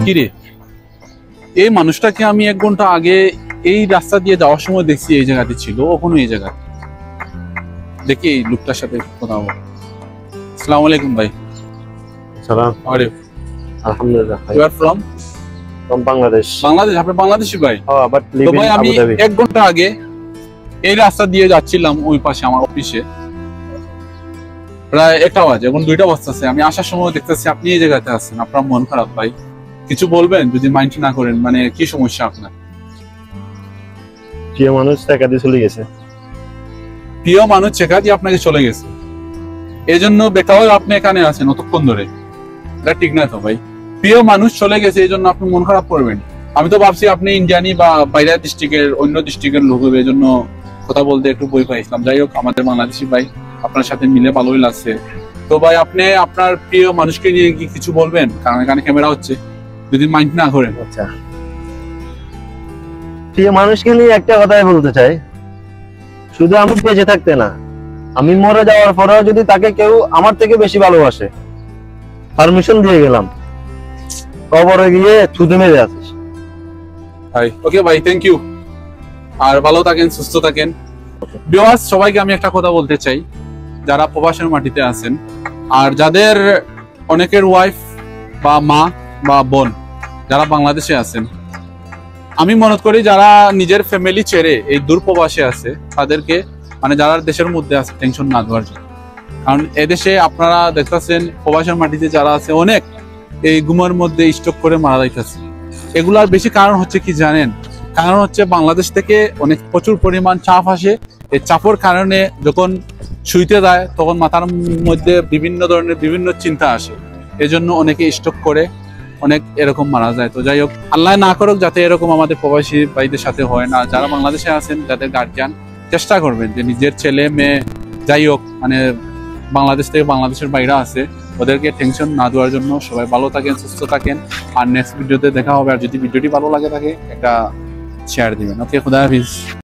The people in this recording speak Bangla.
কিরে, এই মানুষটাকে আমি 1 ঘন্টা আগে এই রাস্তা দিয়ে যাওয়ার সময় দেখছি এই জায়গাতে ছিল, ওখানে এই জায়গা দেখি এই লোকটার সাথে কথা বল। আসসালামু আলাইকুম ভাই। সালাম। আলহামদুলিল্লাহ। You are from Bangladesh. Bangladesh? আপনি বাংলাদেশি ভাই? হ্যাঁ, বাট লিভ ইন আমি আবু ধাবি। 1 ঘন্টা আগে এই রাস্তা দিয়ে যাচ্ছিলাম ওই পাশে আমার অফিসে, প্রায় 1টা বাজে, এখন 2টা বাজতেছে। আমি আসার সময় দেখতেছি আপনি এই জায়গাতে আছেন। আপনার মন খারাপ ভাই, কিছু বলবেন যদি মাইন্ড না করেন? মানে কি সমস্যা আপনার? প্রিয় মানুষ টাকা দিয়ে চলে গেছে। প্রিয় মানুষ টাকা দিয়ে আপনাকে চলে গেছে, এই জন্য বেকার আপনি এখানে আছেন অতক্ষণ ধরে? এটা ঠিক না তো ভাই। প্রিয় মানুষ চলে গেছে এই জন্য আপনি মন খারাপ করবেন? আমি তো ভাবছি আপনি ইন্ডিয়ানি বা বাইরের ডিস্ট্রিক্টের অন্য ডিস্ট্রিক্টের লোক হবে, এই জন্য কথা বলতে একটু বই পাইছিলাম। যাই হোক, আমাদের বাংলাদেশি ভাই, আপনার সাথে মিলে ভালোই লাগছে। তো ভাই, আপনি আপনার প্রিয় মানুষকে নিয়ে কি কিছু বলবেন? কারণ এখানে ক্যামেরা হচ্ছে, যদি মাইন্ড না করেন। আচ্ছা, প্রিয় মানুষকে নিয়ে একটা কথাই বলতে চাই, শুধু আমি বেঁচে থাকতে না, আমি মরে যাওয়ার পরেও যদি তাকে কেউ আমার থেকে বেশি ভালোবাসে, পারমিশন দিয়ে গেলাম, কবরে গিয়ে থুতু মেরে আসিস ভাই। ওকে ভাই, থ্যাংক ইউ। আর ভালো থাকেন, সুস্থ থাকেন। ভিউয়ার্স, সবাইকে আমি একটা কথা বলতে চাই, যারা প্রবাসের মাটিতে আছেন আর যাদের অনেকের ওয়াইফ বা মা বা বোন যারা বাংলাদেশে আছেন, আমি মনে করি যারা নিজের ফ্যামিলি ছেড়ে এই দূর প্রবাসে আছে তাদেরকে, মানে যারা দেশের মধ্যে আছে, টেনশন না দেওয়ার জন্য। কারণ এদেশে আপনারা দেখতেছেন প্রবাসের মাটিতে যারা আছে অনেক এই ঘুমের মধ্যে স্ট্রোক করে মারা যাইতেছে। এগুলার বেশি কারণ হচ্ছে কি জানেন? কারণ হচ্ছে বাংলাদেশ থেকে অনেক প্রচুর পরিমাণ চাপ আসে। এই চাপের কারণে যখন শুইতে যায় তখন মাথার মধ্যে বিভিন্ন ধরনের বিভিন্ন চিন্তা আসে, এজন্য অনেকে স্ট্রোক করে, অনেক এরকম মারা যায়। তো যাই হোক, আল্লাহ না করুক যাতে এরকম আমাদের প্রবাসী ভাইদের সাথে হয় না। যারা বাংলাদেশে আছেন, যাদের গার্জিয়ান, চেষ্টা করবেন যে নিজের ছেলে মেয়ে যাই হোক, মানে বাংলাদেশ থেকে বাংলাদেশের বাইরে আছে, ওদেরকে টেনশন না দেওয়ার জন্য। সবাই ভালো থাকেন, সুস্থ থাকেন। আর নেক্সট ভিডিওতে দেখা হবে। আর যদি ভিডিওটি ভালো লাগে থাকে একটা শেয়ার দিবেন। ওকে, খুদা হাফিজ।